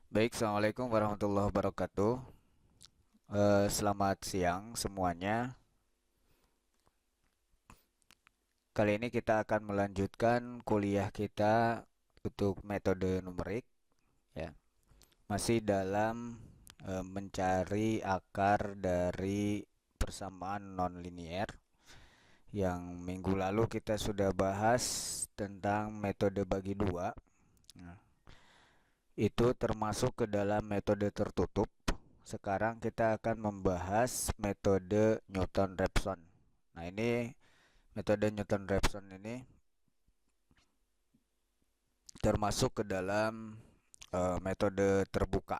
Baik, Assalamualaikum warahmatullahi wabarakatuh. Selamat siang semuanya. Kali ini kita akan melanjutkan kuliah kita untuk metode numerik, ya. Masih dalam mencari akar dari persamaan nonlinier. Yang minggu lalu kita sudah bahas tentang metode bagi dua. Nah, itu termasuk ke dalam metode tertutup. Sekarang kita akan membahas metode Newton-Raphson. Nah, ini metode Newton-Raphson ini termasuk ke dalam metode terbuka,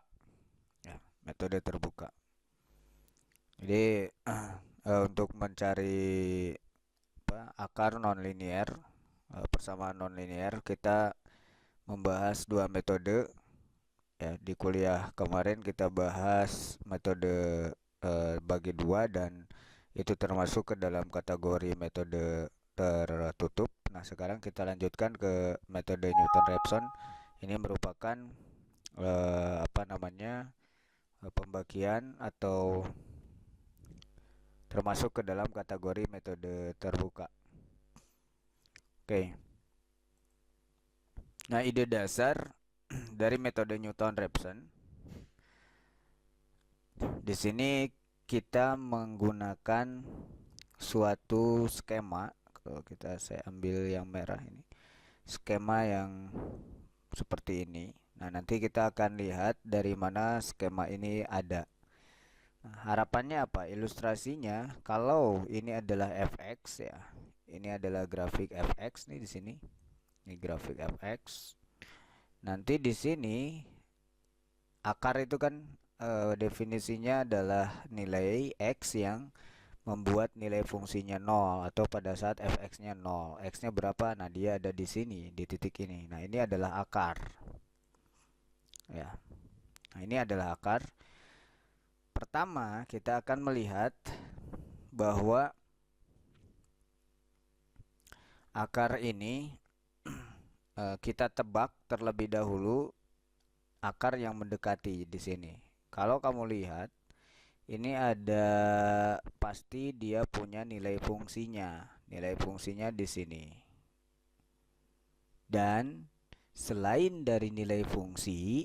ya, metode terbuka. Jadi untuk mencari akar nonlinier, persamaan nonlinier, kita membahas dua metode. Ya, di kuliah kemarin kita bahas metode bagi dua dan itu termasuk ke dalam kategori metode tertutup. Nah, sekarang kita lanjutkan ke metode Newton-Raphson. Ini merupakan pembagian atau termasuk ke dalam kategori metode terbuka. Oke. Nah, ide dasar dari metode Newton-Raphson di sini kita menggunakan suatu skema. Kalau saya ambil yang merah ini, skema yang seperti ini. Nah, nanti kita akan lihat dari mana skema ini ada. Nah, harapannya apa? Ilustrasinya, kalau ini adalah fx, ya. Ini adalah grafik fx nih di sini. Ini grafik fx. Nanti di sini akar itu kan definisinya adalah nilai x yang membuat nilai fungsinya 0 atau pada saat fx-nya 0. X-nya berapa? Nah, dia ada di sini, di titik ini. Nah, ini adalah akar. Ya. Nah, ini adalah akar. Pertama, kita akan melihat bahwa akar ini kita tebak terlebih dahulu akar yang mendekati di sini. Kalau kamu lihat, ini ada pasti dia punya nilai fungsinya. Nilai fungsinya di sini. Dan selain dari nilai fungsi,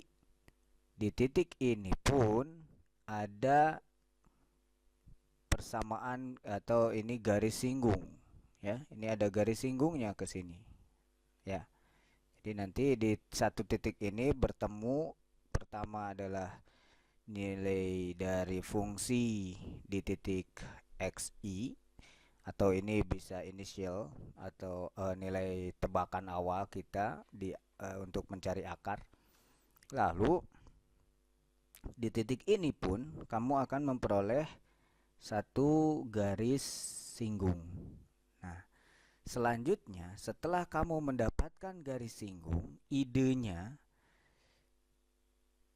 di titik ini pun ada persamaan atau ini garis singgung, ya. Ini ada garis singgungnya ke sini, ya. Jadi nanti di satu titik ini bertemu, pertama adalah nilai dari fungsi di titik xi, atau ini bisa inisial atau nilai tebakan awal kita untuk mencari akar. Lalu di titik ini pun kamu akan memperoleh satu garis singgung. Nah, selanjutnya setelah kamu mendapatkan garis singgung, idenya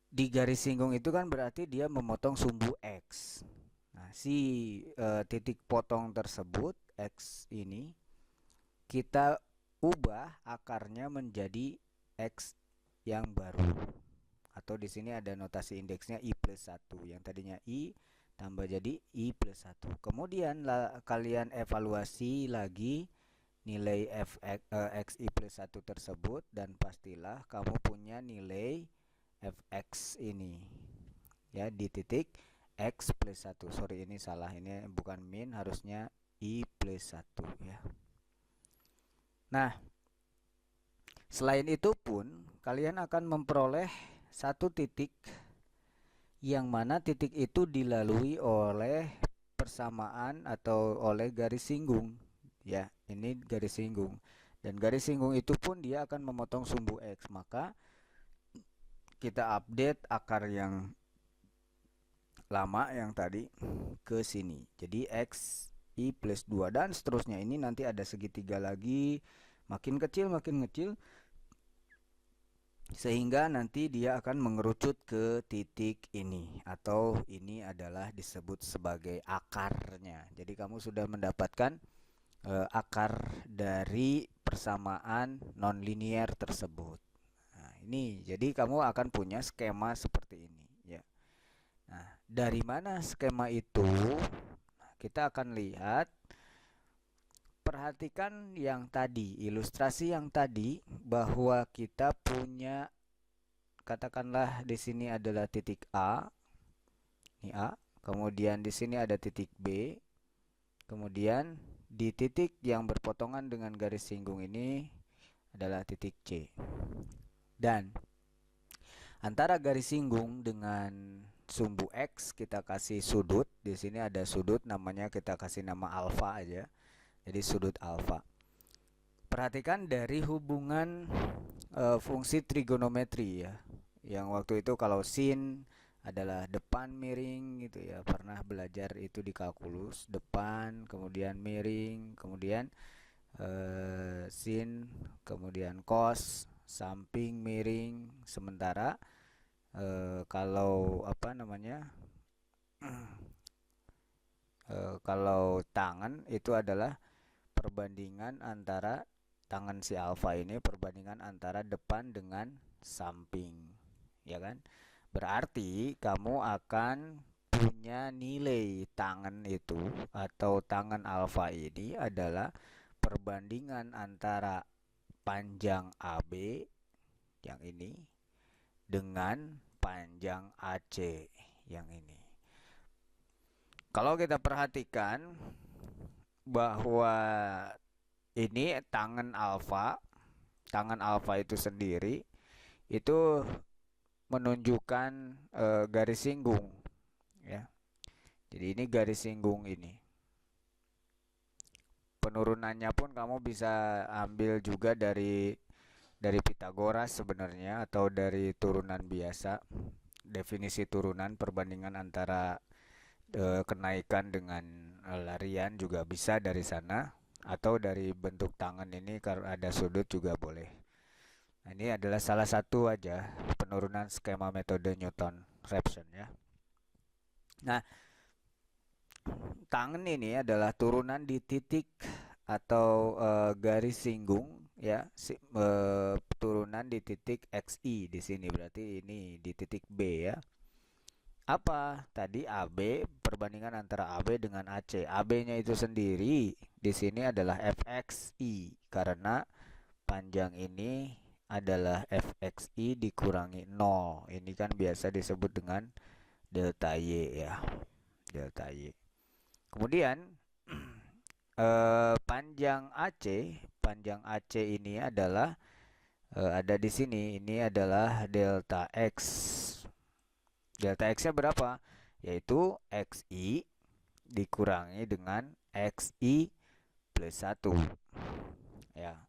di garis singgung itu kan berarti dia memotong sumbu X. Nah, si titik potong tersebut X ini kita ubah akarnya menjadi X yang baru. Atau di sini ada notasi indeksnya I plus 1. Yang tadinya I tambah jadi I plus 1. Kemudian kalian evaluasi lagi nilai xi plus 1 tersebut dan pastilah kamu punya nilai fx ini, ya, di titik x plus 1. Sorry, ini salah, ini bukan min, harusnya I plus 1, ya. Nah, selain itu pun kalian akan memperoleh satu titik yang mana titik itu dilalui oleh persamaan atau oleh garis singgung, ya. Ini garis singgung, dan garis singgung itu pun dia akan memotong sumbu X. Maka kita update akar yang lama yang tadi ke sini, jadi X I plus 2 dan seterusnya. Ini nanti ada segitiga lagi, makin kecil sehingga nanti dia akan mengerucut ke titik ini, atau ini adalah disebut sebagai akarnya. Jadi kamu sudah mendapatkan akar dari persamaan nonlinier tersebut. Nah, ini jadi kamu akan punya skema seperti ini ya. Nah, dari mana skema itu? Nah, kita akan lihat, perhatikan yang tadi, ilustrasi yang tadi, bahwa kita punya, katakanlah di sini adalah titik A, ini A, kemudian di sini ada titik B, kemudian di titik yang berpotongan dengan garis singgung ini adalah titik C. Dan antara garis singgung dengan sumbu X kita kasih sudut. Di sini ada sudut, namanya kita kasih nama alfa aja. Jadi sudut alfa. Perhatikan dari hubungan fungsi trigonometri ya. Yang waktu itu kalau sin adalah depan miring gitu ya. Pernah belajar itu di kalkulus. Depan, kemudian miring, kemudian sin, kemudian cos, samping miring. Sementara kalau apa namanya, kalau tangan itu adalah perbandingan antara tangan si alfa ini, perbandingan antara depan dengan samping, ya kan? Berarti kamu akan punya nilai tangan itu atau tangan alfa ini adalah perbandingan antara panjang AB yang ini dengan panjang AC yang ini. Kalau kita perhatikan bahwa ini tangan alfa itu sendiri itu menunjukkan garis singgung ya. Jadi ini garis singgung ini. Penurunannya pun kamu bisa ambil juga dari Pitagoras sebenarnya, atau dari turunan biasa, definisi turunan perbandingan antara kenaikan dengan larian juga bisa dari sana, atau dari bentuk tangan ini kalau ada sudut juga boleh. Nah, ini adalah salah satu aja penurunan skema metode Newton-Raphson ya. Nah, tangan ini adalah turunan di titik atau garis singgung ya, turunan di titik XI di sini, berarti ini di titik B ya. Apa tadi? AB, perbandingan antara AB dengan AC. AB-nya itu sendiri di sini adalah FXI karena panjang ini adalah FXI dikurangi 0. Ini kan biasa disebut dengan delta Y ya. Delta Y. Kemudian panjang AC ini adalah ada di sini. Ini adalah delta X. Delta X-nya berapa? Yaitu XI dikurangi dengan XI plus 1 ya.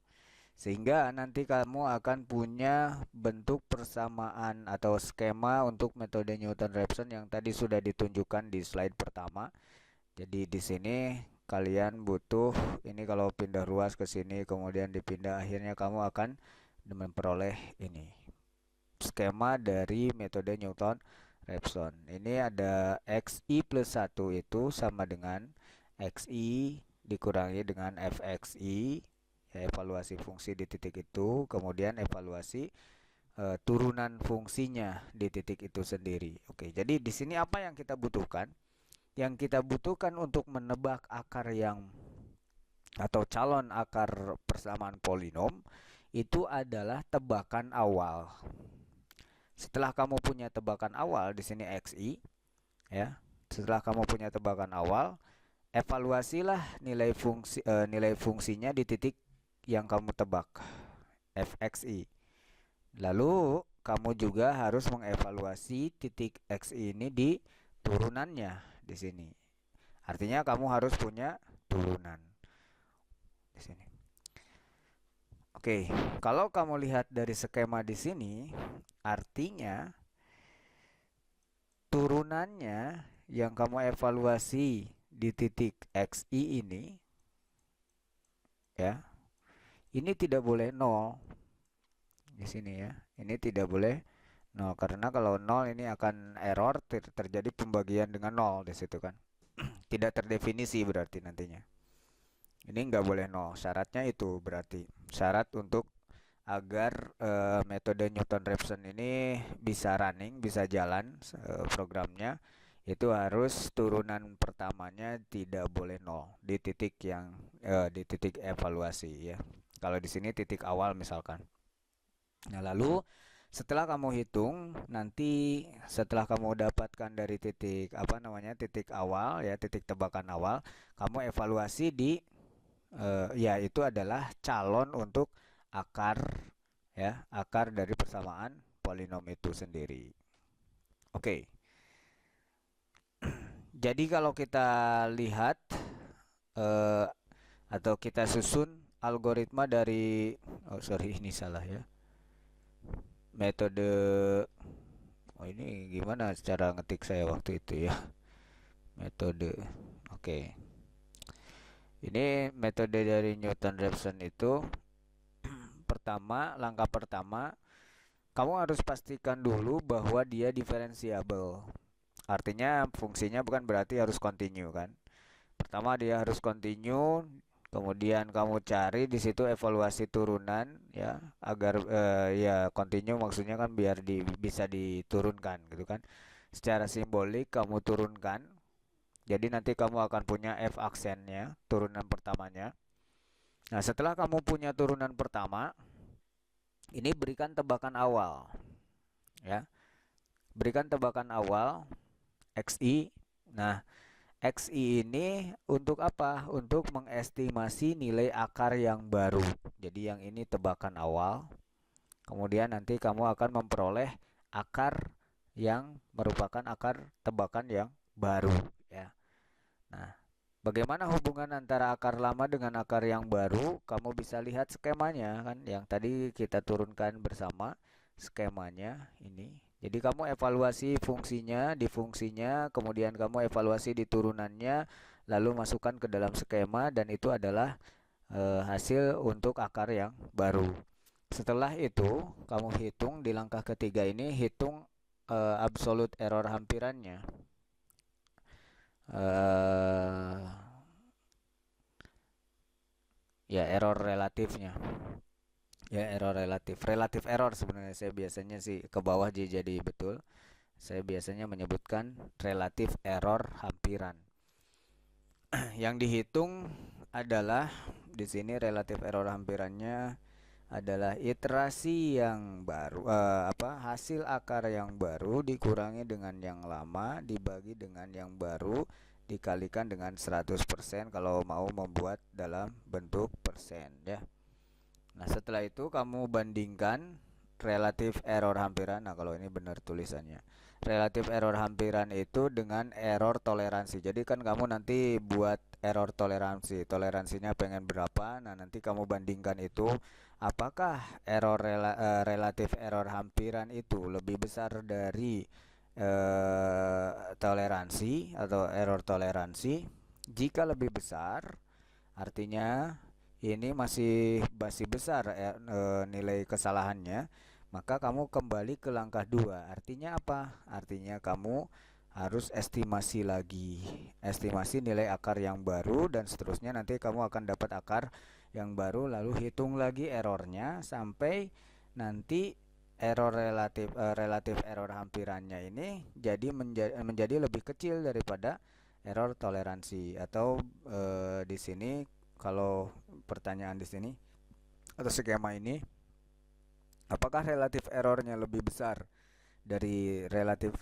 Sehingga nanti kamu akan punya bentuk persamaan atau skema untuk metode Newton-Raphson yang tadi sudah ditunjukkan di slide pertama. Jadi di sini kalian butuh ini, kalau pindah ruas ke sini kemudian dipindah, akhirnya kamu akan memperoleh ini skema dari metode Newton-Raphson. Ini ada XI plus 1 itu sama dengan XI dikurangi dengan FXI ya, evaluasi fungsi di titik itu, kemudian evaluasi turunan fungsinya di titik itu sendiri. Oke, jadi di sini apa yang kita butuhkan? Yang kita butuhkan untuk menebak akar yang atau calon akar persamaan polinom itu adalah tebakan awal. Setelah kamu punya tebakan awal di sini XI ya. Setelah kamu punya tebakan awal, evaluasilah nilai fungsinya di titik yang kamu tebak, FXI. Lalu kamu juga harus mengevaluasi titik XI ini di turunannya di sini. Artinya kamu harus punya turunan di sini. Oke, kalau kamu lihat dari skema di sini, artinya turunannya yang kamu evaluasi di titik XI ini ya, ini tidak boleh 0 di sini ya. Ini tidak boleh 0 karena kalau 0 ini akan error, terjadi pembagian dengan 0 di situ kan. Tidak terdefinisi berarti nantinya. Ini nggak boleh 0. Syaratnya itu berarti syarat untuk agar metode Newton-Raphson ini bisa running, bisa jalan programnya, itu harus turunan pertamanya tidak boleh nol di titik yang di titik evaluasi ya. Kalau di sini titik awal misalkan. Nah, lalu setelah kamu hitung, nanti setelah kamu dapatkan dari titik apa namanya titik awal ya, titik tebakan awal, kamu evaluasi di ya itu adalah calon untuk akar ya, akar dari persamaan polinom itu sendiri. Oke. Jadi kalau kita lihat eh, atau kita susun algoritma dari oh sorry ini salah ya. Metode oh ini gimana cara ngetik saya waktu itu ya. Metode. Oke. Ini metode dari Newton-Raphson itu langkah pertama kamu harus pastikan dulu bahwa dia diferensiabel. Artinya fungsinya bukan berarti harus continue kan. Pertama dia harus continue, kemudian kamu cari di situ evaluasi turunan ya agar ya continue maksudnya kan biar bisa diturunkan gitu kan. Secara simbolik kamu turunkan. Jadi nanti kamu akan punya f aksennya, turunan pertamanya. Nah, setelah kamu punya turunan pertama, ini berikan tebakan awal ya. Berikan tebakan awal XI. Nah, XI ini untuk apa? Untuk mengestimasi nilai akar yang baru. Jadi yang ini tebakan awal. Kemudian nanti kamu akan memperoleh akar yang merupakan akar tebakan yang baru ya. Nah, bagaimana hubungan antara akar lama dengan akar yang baru? Kamu bisa lihat skemanya kan yang tadi kita turunkan bersama skemanya ini. Jadi kamu evaluasi fungsinya di fungsinya, kemudian kamu evaluasi di turunannya, lalu masukkan ke dalam skema dan itu adalah hasil untuk akar yang baru. Setelah itu, kamu hitung di langkah ketiga ini, hitung absolute error hampirannya. Ya error relatifnya. Ya error relatif error sebenarnya saya biasanya sih ke bawah jadi betul. Saya biasanya menyebutkan relatif error hampiran. Yang dihitung adalah di sini relatif error hampirannya adalah iterasi yang baru hasil akar yang baru dikurangi dengan yang lama dibagi dengan yang baru dikalikan dengan 100% kalau mau membuat dalam bentuk persen ya. Nah, setelah itu kamu bandingkan relatif error hampiran. Nah, kalau ini benar tulisannya. Relatif error hampiran itu dengan error toleransi. Jadi kan kamu nanti buat error toleransi. Toleransinya pengen berapa? Nah, nanti kamu bandingkan itu apakah relatif error hampiran itu lebih besar dari toleransi atau error toleransi. Jika lebih besar, artinya ini masih besar nilai kesalahannya, maka kamu kembali ke langkah 2. Artinya apa? Artinya kamu harus estimasi lagi, estimasi nilai akar yang baru dan seterusnya. Nanti kamu akan dapat akar yang baru, lalu hitung lagi errornya sampai nanti error relatif error hampirannya ini menjadi lebih kecil daripada error toleransi atau di sini kalau pertanyaan di sini atau skema ini, apakah relatif errornya lebih besar dari relatif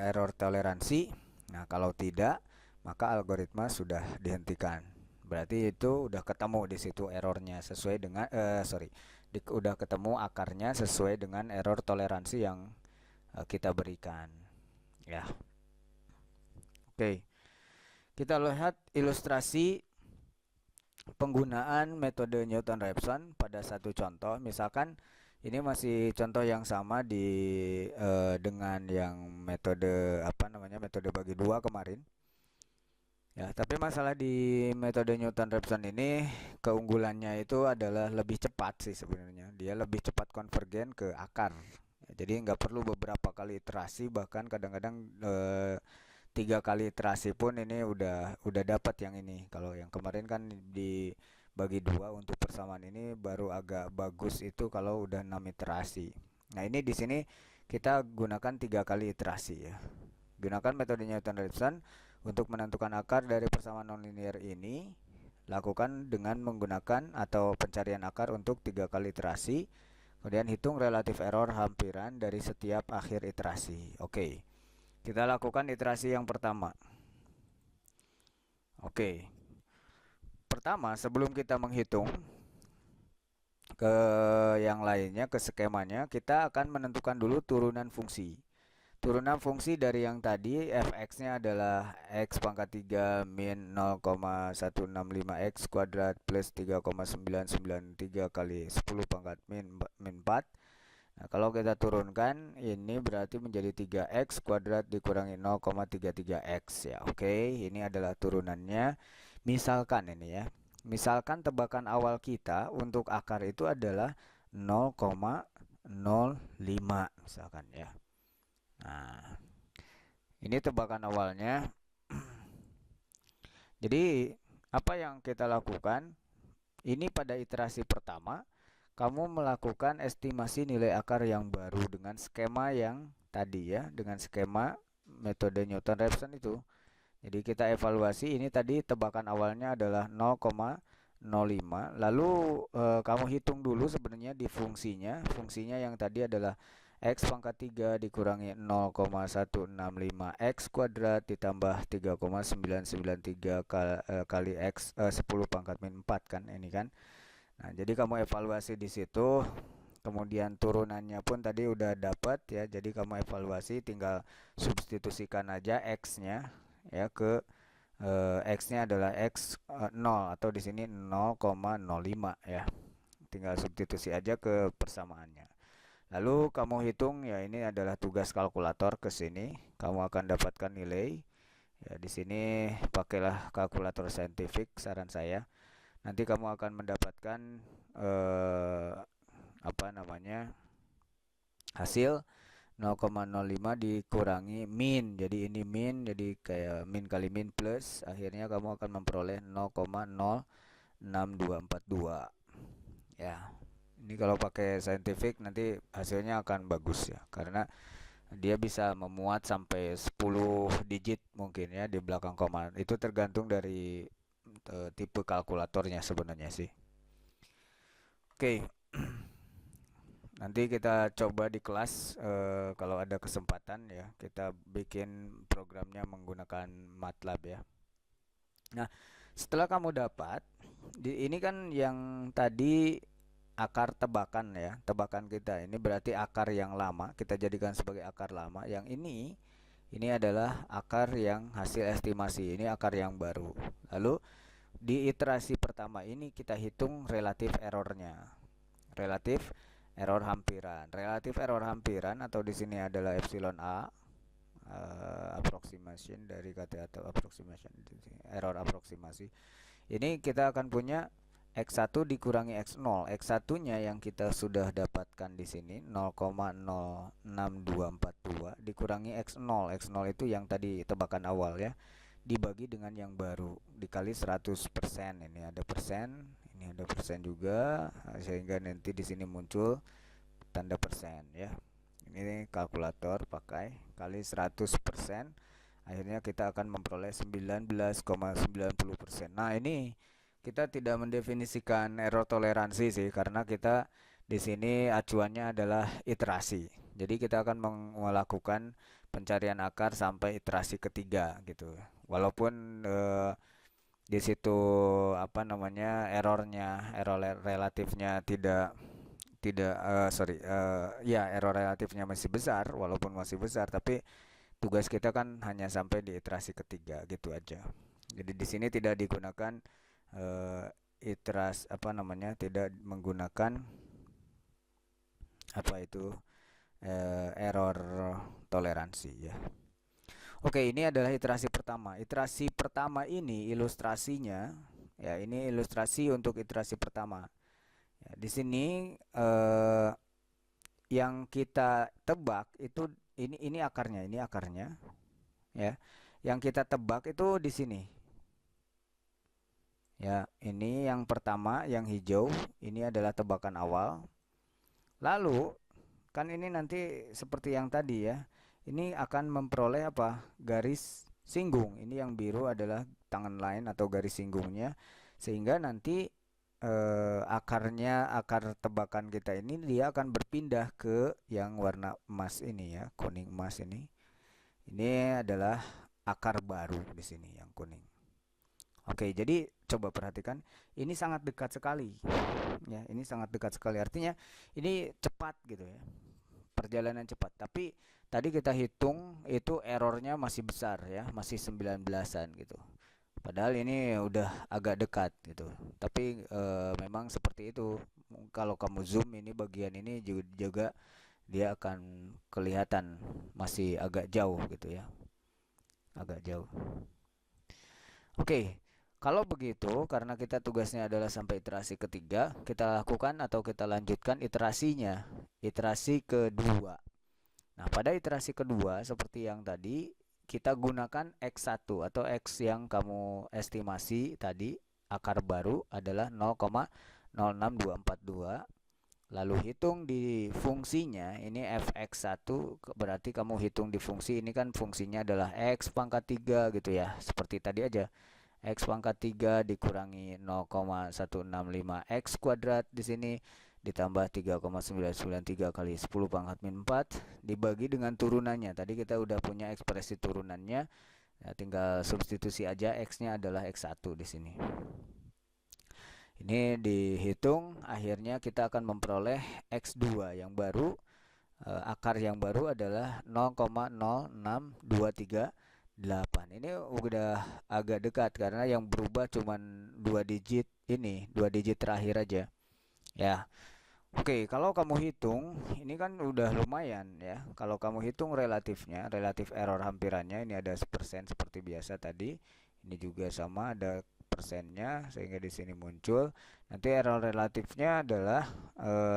error toleransi? Nah, kalau tidak, maka algoritma sudah dihentikan. Berarti itu udah ketemu di situ errornya sesuai dengan udah ketemu akarnya sesuai dengan error toleransi yang kita berikan. Ya. Oke. Kita lihat ilustrasi penggunaan metode Newton-Raphson pada satu contoh. Misalkan ini masih contoh yang sama dengan yang metode metode bagi dua kemarin. Ya, tapi masalah di metode Newton-Raphson ini keunggulannya itu adalah lebih cepat sih sebenarnya. Dia lebih cepat konvergen ke akar. Ya, jadi nggak perlu beberapa kali iterasi, bahkan kadang-kadang 3 kali iterasi pun ini udah dapat yang ini. Kalau yang kemarin kan di bagi 2 untuk persamaan ini baru agak bagus itu kalau udah 6 iterasi. Nah, ini di sini kita gunakan 3 kali iterasi ya. Gunakan metode Newton-Raphson untuk menentukan akar dari persamaan nonlinear ini. Lakukan dengan menggunakan atau pencarian akar untuk 3 kali iterasi. Kemudian hitung relatif error hampiran dari setiap akhir iterasi. Oke, kita lakukan iterasi yang pertama. Oke, pertama sebelum kita menghitung ke yang lainnya, ke skemanya, kita akan menentukan dulu turunan fungsi. Turunan fungsi dari yang tadi, fx-nya adalah x pangkat 3 min 0,165x kuadrat plus 3,993 kali 10 pangkat min 4. Nah, kalau kita turunkan, ini berarti menjadi 3x kuadrat dikurangi 0,33x ya. Oke, ini adalah turunannya. Misalkan ini ya. Misalkan tebakan awal kita untuk akar itu adalah 0,05 misalkan ya. Nah, ini tebakan awalnya. Jadi, apa yang kita lakukan? Ini pada iterasi pertama, kamu melakukan estimasi nilai akar yang baru dengan skema yang tadi ya, dengan skema metode Newton-Raphson itu. Jadi kita evaluasi, ini tadi tebakan awalnya adalah 0,05. Lalu kamu hitung dulu sebenarnya di fungsinya. Fungsinya yang tadi adalah x pangkat 3 dikurangi 0,165x kuadrat ditambah 3,993 kali x 10 pangkat min 4 kan ini kan. Nah, jadi kamu evaluasi di situ. Kemudian turunannya pun tadi udah dapat ya. Jadi kamu evaluasi, tinggal substitusikan aja x-nya ya ke x-nya adalah x 0 atau di sini 0,05 ya. Tinggal substitusi aja ke persamaannya. Lalu kamu hitung ya, ini adalah tugas kalkulator ke sini. Kamu akan dapatkan nilai. Ya, di sini pakailah kalkulator saintifik saran saya. Nanti kamu akan mendapatkan apa namanya? Hasil 0,05 dikurangi min. Jadi ini min, jadi kayak min kali min plus, akhirnya kamu akan memperoleh 0,06242 ya. Ini kalau pakai scientific nanti hasilnya akan bagus ya, karena dia bisa memuat sampai 10 digit mungkin ya di belakang koma. Itu tergantung dari tipe kalkulatornya sebenarnya sih. Oke. Nanti kita coba di kelas kalau ada kesempatan ya, kita bikin programnya menggunakan MATLAB ya. Nah, setelah kamu dapat, ini kan yang tadi akar tebakan ya, tebakan kita ini berarti akar yang lama, kita jadikan sebagai akar lama. Yang ini adalah akar yang hasil estimasi, ini akar yang baru. Lalu di iterasi pertama ini kita hitung relatif errornya, relatif error hampiran. Relatif error hampiran atau di sini adalah epsilon a, approximation dari kata atau approximation, error aproksimasi. Ini kita akan punya x1 dikurangi x0. X1-nya yang kita sudah dapatkan di sini 0,06242 dikurangi x0. X0 itu yang tadi tebakan awal ya. Dibagi dengan yang baru dikali 100%. Ini ada persen, ini ada persen juga, sehingga nanti di sini muncul tanda persen ya. Ini kalkulator pakai kali 100%. Akhirnya kita akan memperoleh 19,90%. Nah, ini kita tidak mendefinisikan error toleransi sih, karena kita di sini acuannya adalah iterasi. Jadi kita akan melakukan pencarian akar sampai iterasi ketiga gitu. Walaupun di situ apa namanya error relatifnya ya error relatifnya masih besar, walaupun masih besar, tapi tugas kita kan hanya sampai di iterasi ketiga gitu aja. Jadi di sini tidak digunakan tidak menggunakan error toleransi ya. Oke, ini adalah iterasi pertama. Iterasi pertama ini ilustrasinya ya, ini ilustrasi untuk iterasi pertama. Ya, di sini yang kita tebak itu ini akarnya ya. Yang kita tebak itu di sini. Ya, ini yang pertama, yang hijau, ini adalah tebakan awal. Lalu, kan ini nanti seperti yang tadi ya. Ini akan memperoleh apa? Garis singgung. Ini yang biru adalah tangan lain atau garis singgungnya. Sehingga nanti akar tebakan kita ini dia akan berpindah ke yang warna emas ini ya, kuning emas ini. Ini adalah akar baru di sini yang kuning. Oke, jadi coba perhatikan, ini sangat dekat sekali. Ya, ini sangat dekat sekali. Artinya ini cepat gitu ya. Perjalanan cepat. Tapi tadi kita hitung itu errornya masih besar ya, masih 19-an gitu. Padahal ini udah agak dekat gitu. Tapi memang seperti itu. Kalau kamu zoom ini bagian ini juga dia akan kelihatan masih agak jauh gitu ya. Agak jauh. Oke, kalau begitu, karena kita tugasnya adalah sampai iterasi ketiga, kita lakukan atau kita lanjutkan iterasinya, iterasi kedua. Nah, pada iterasi kedua, seperti yang tadi, kita gunakan X1 atau X yang kamu estimasi tadi, akar baru adalah 0,06242. Lalu hitung di fungsinya, ini fx1 berarti kamu hitung di fungsi, ini kan fungsinya adalah x pangkat 3 gitu ya. Seperti tadi aja. X pangkat 3 dikurangi 0,165 X kuadrat di sini ditambah 3,993 kali 10 pangkat min 4 dibagi dengan turunannya. Tadi kita udah punya ekspresi turunannya. Ya, tinggal substitusi aja, X-nya adalah X1 di sini. Ini dihitung, akhirnya kita akan memperoleh X2 yang baru. Akar yang baru adalah 0,06238. Ini udah agak dekat karena yang berubah cuma 2 digit ini, 2 digit terakhir aja. Ya. Oke, kalau kamu hitung, ini kan udah lumayan ya. Kalau kamu hitung relatifnya, relatif error hampirannya, ini ada persen seperti biasa tadi. Ini juga sama, ada persennya, sehingga di sini muncul. Nanti error relatifnya adalah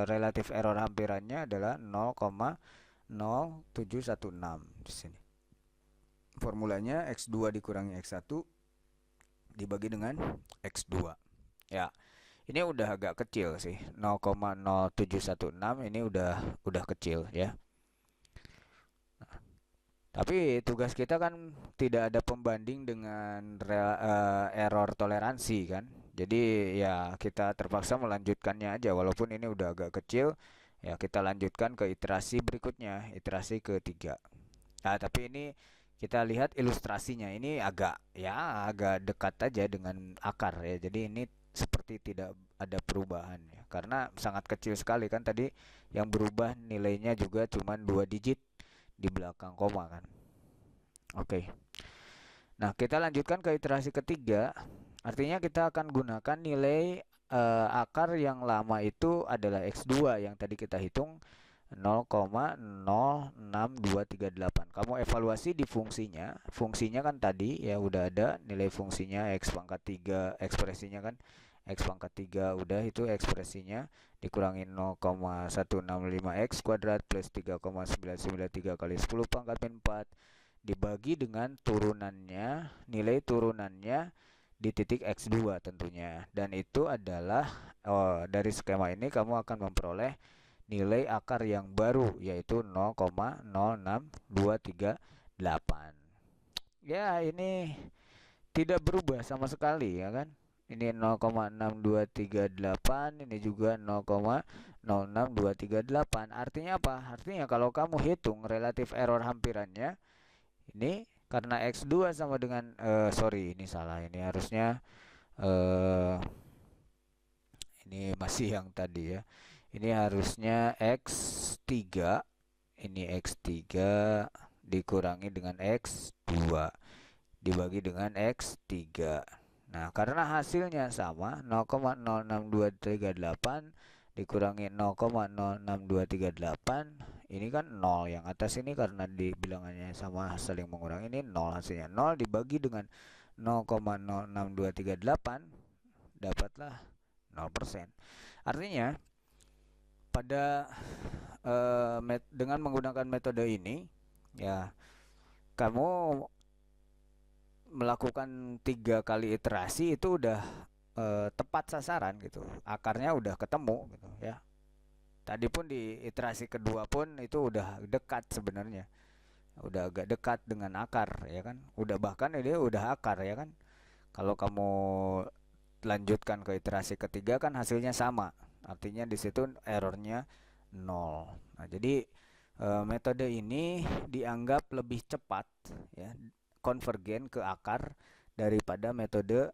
relatif error hampirannya adalah 0,0716 di sini. Formulanya X2 dikurangi X1 dibagi dengan X2. Ya. Ini udah agak kecil sih, 0,0716 ini udah kecil ya. Tapi tugas kita kan tidak ada pembanding dengan error toleransi kan. Jadi ya kita terpaksa melanjutkannya aja walaupun ini udah agak kecil. Ya kita lanjutkan ke iterasi berikutnya, iterasi ketiga. Nah, tapi ini kita lihat ilustrasinya ini agak dekat aja dengan akar ya. Jadi ini seperti tidak ada perubahan ya. Karena sangat kecil sekali kan tadi yang berubah nilainya juga cuma 2 digit di belakang koma kan. Oke. Nah, kita lanjutkan ke iterasi ketiga. Artinya kita akan gunakan nilai akar yang lama itu adalah X2 yang tadi kita hitung 0,06238. Kamu evaluasi di fungsinya. Fungsinya kan tadi ya udah ada nilai fungsinya X pangkat 3, ekspresinya kan X pangkat 3 udah itu ekspresinya dikurangi 0,165 X kuadrat plus 3,993 kali 10 pangkat min 4 dibagi dengan turunannya, nilai turunannya di titik X2 tentunya. Dan itu adalah dari skema ini kamu akan memperoleh nilai akar yang baru yaitu 0,06238. Ya, ini tidak berubah sama sekali ya kan. Ini 0,6238, ini juga 0,06238. Artinya apa? Artinya kalau kamu hitung relatif error hampirannya ini karena X2 sama dengan sorry, ini salah. Ini harusnya ini masih yang tadi ya. Ini harusnya X3. Ini X3 dikurangi dengan X2 dibagi dengan X3. Nah, karena hasilnya sama 0,06238 dikurangi 0,06238 ini kan 0. Yang atas ini karena dibilangannya sama saling mengurangi, ini 0 hasilnya. 0 dibagi dengan 0,06238 dapatlah 0%. Artinya pada dengan menggunakan metode ini ya kamu melakukan 3 kali iterasi itu udah tepat sasaran gitu, akarnya udah ketemu gitu ya. Tadi pun di iterasi kedua pun itu udah dekat sebenarnya, udah agak dekat dengan akar ya kan, udah bahkan dia udah akar ya kan. Kalau kamu lanjutkan ke iterasi ketiga kan hasilnya sama, artinya di situ errornya nol. Nah, jadi metode ini dianggap lebih cepat ya, konvergen ke akar daripada metode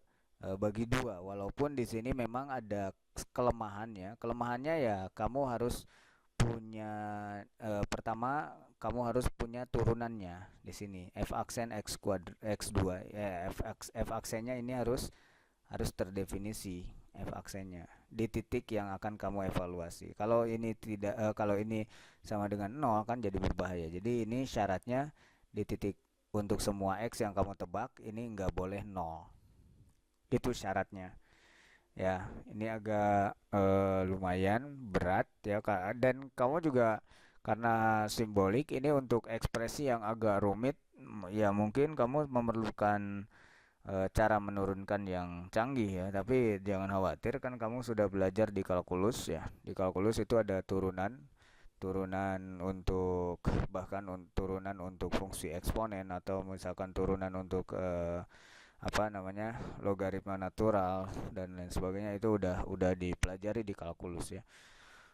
bagi dua. Walaupun di sini memang ada kelemahannya. Kelemahannya ya kamu harus punya pertama kamu harus punya turunannya di sini. F aksen x2 ya, f aksennya ini harus terdefinisi f aksennya di titik yang akan kamu evaluasi. Kalau ini tidak kalau ini sama dengan 0 kan jadi berbahaya. Jadi ini syaratnya di titik untuk semua x yang kamu tebak ini nggak boleh 0. Itu syaratnya. Ya, ini agak lumayan berat ya dan kamu juga karena simbolik ini untuk ekspresi yang agak rumit, ya mungkin kamu memerlukan cara menurunkan yang canggih ya, tapi jangan khawatir kan kamu sudah belajar di kalkulus ya. Di kalkulus itu ada turunan, turunan untuk bahkan turunan untuk fungsi eksponen atau misalkan turunan untuk apa namanya logaritma natural dan lain sebagainya itu udah dipelajari di kalkulus ya.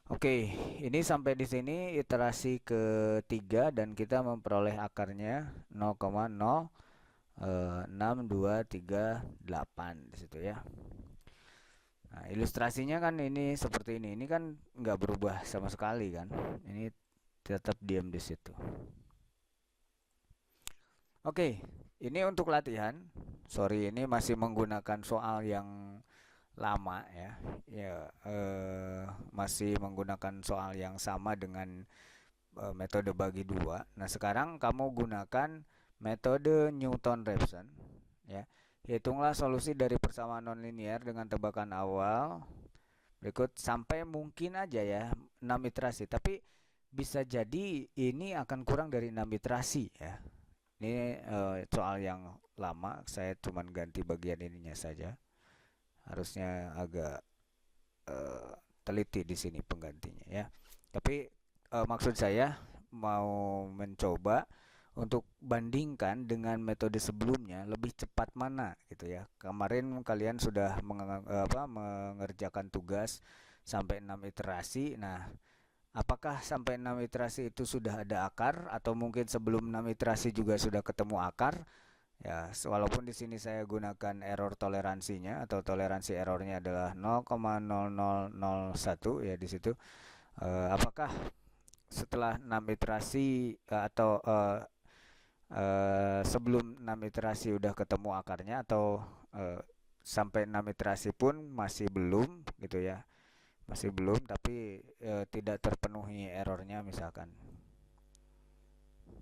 Oke, ini sampai di sini iterasi ketiga dan kita memperoleh akarnya 0,06238 di situ ya. Nah, ilustrasinya kan ini seperti ini. Ini kan nggak berubah sama sekali kan. Ini tetap diam di situ. Oke, ini untuk latihan. Sorry, ini masih menggunakan soal yang lama ya. Ya, masih menggunakan soal yang sama dengan metode bagi dua. Nah, sekarang kamu gunakan metode Newton-Raphson ya. Hitunglah solusi dari persamaan nonlinear dengan tebakan awal berikut sampai mungkin aja ya 6 iterasi, tapi bisa jadi ini akan kurang dari 6 iterasi ya. Ini soal yang lama, saya cuman ganti bagian ininya saja. Harusnya agak teliti di sini penggantinya ya. Tapi maksud saya mau mencoba untuk bandingkan dengan metode sebelumnya lebih cepat mana gitu ya. Kemarin kalian sudah mengerjakan tugas sampai 6 iterasi. Nah, apakah sampai 6 iterasi itu sudah ada akar atau mungkin sebelum 6 iterasi juga sudah ketemu akar? Ya, walaupun di sini saya gunakan error toleransinya atau toleransi errornya adalah 0,0001 ya di situ. Apakah setelah 6 iterasi atau sebelum 6 iterasi udah ketemu akarnya atau sampai 6 iterasi pun masih belum gitu ya. Masih belum tapi tidak terpenuhi errornya misalkan.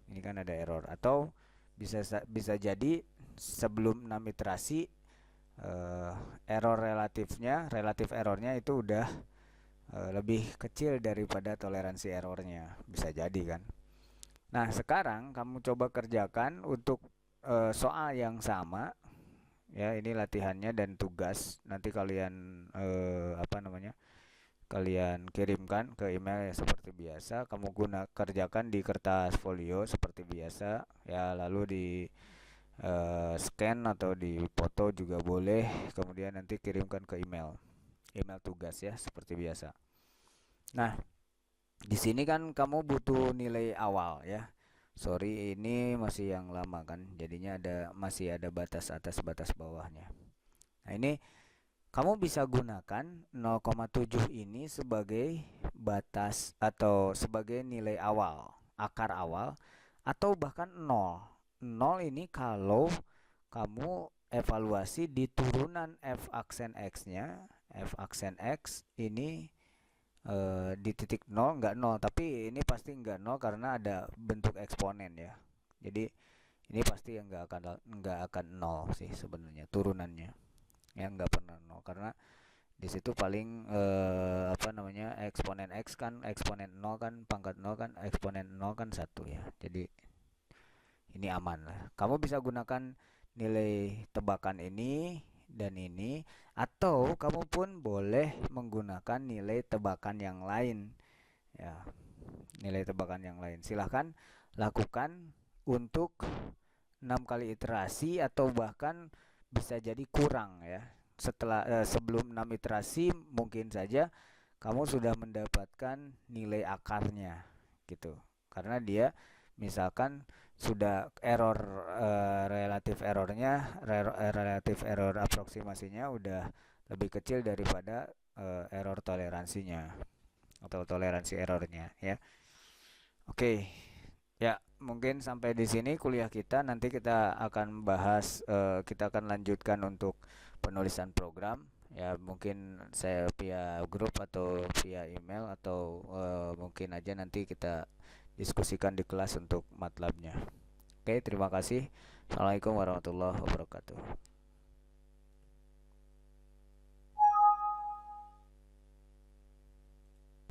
Ini kan ada error atau bisa jadi sebelum 6 iterasi error relatif errornya itu udah lebih kecil daripada toleransi errornya, bisa jadi kan. Nah, sekarang kamu coba kerjakan untuk soal yang sama ya, ini latihannya dan tugas. Nanti kalian kalian kirimkan ke email ya seperti biasa. Kamu kerjakan di kertas folio seperti biasa ya, lalu di scan atau di foto juga boleh. Kemudian nanti kirimkan ke email tugas ya seperti biasa. Nah, di sini kan kamu butuh nilai awal ya. Sorry, ini masih yang lama kan. Jadinya masih ada batas atas batas bawahnya. Nah, ini kamu bisa gunakan 0,7 ini sebagai batas atau sebagai nilai awal, akar awal, atau bahkan 0. 0 ini kalau kamu evaluasi di turunan f aksen x-nya, f aksen x ini di titik 0 nggak 0, tapi ini pasti nggak 0 karena ada bentuk eksponen ya. Jadi ini pasti yang nggak akan 0 sih sebenarnya turunannya. Ya nggak pernah 0 karena di situ paling eksponen x kan, eksponen 0 kan, pangkat 0 kan, eksponen 0 kan 1 ya. Jadi ini aman lah. Kamu bisa gunakan nilai tebakan ini dan ini, atau kamu pun boleh menggunakan nilai tebakan yang lain. Ya, nilai tebakan yang lain. Silahkan lakukan untuk 6 kali iterasi atau bahkan bisa jadi kurang ya. Sebelum 6 iterasi mungkin saja kamu sudah mendapatkan nilai akarnya gitu. Karena dia misalkan sudah error relatif error aproksimasinya udah lebih kecil daripada error toleransinya atau toleransi errornya ya. Oke. Ya, mungkin sampai di sini kuliah kita. Nanti kita akan bahas, kita akan lanjutkan untuk penulisan program. Ya, mungkin saya via grup atau via email atau mungkin aja nanti kita diskusikan di kelas untuk MATLAB-nya. Oke, terima kasih. Assalamualaikum warahmatullahi wabarakatuh.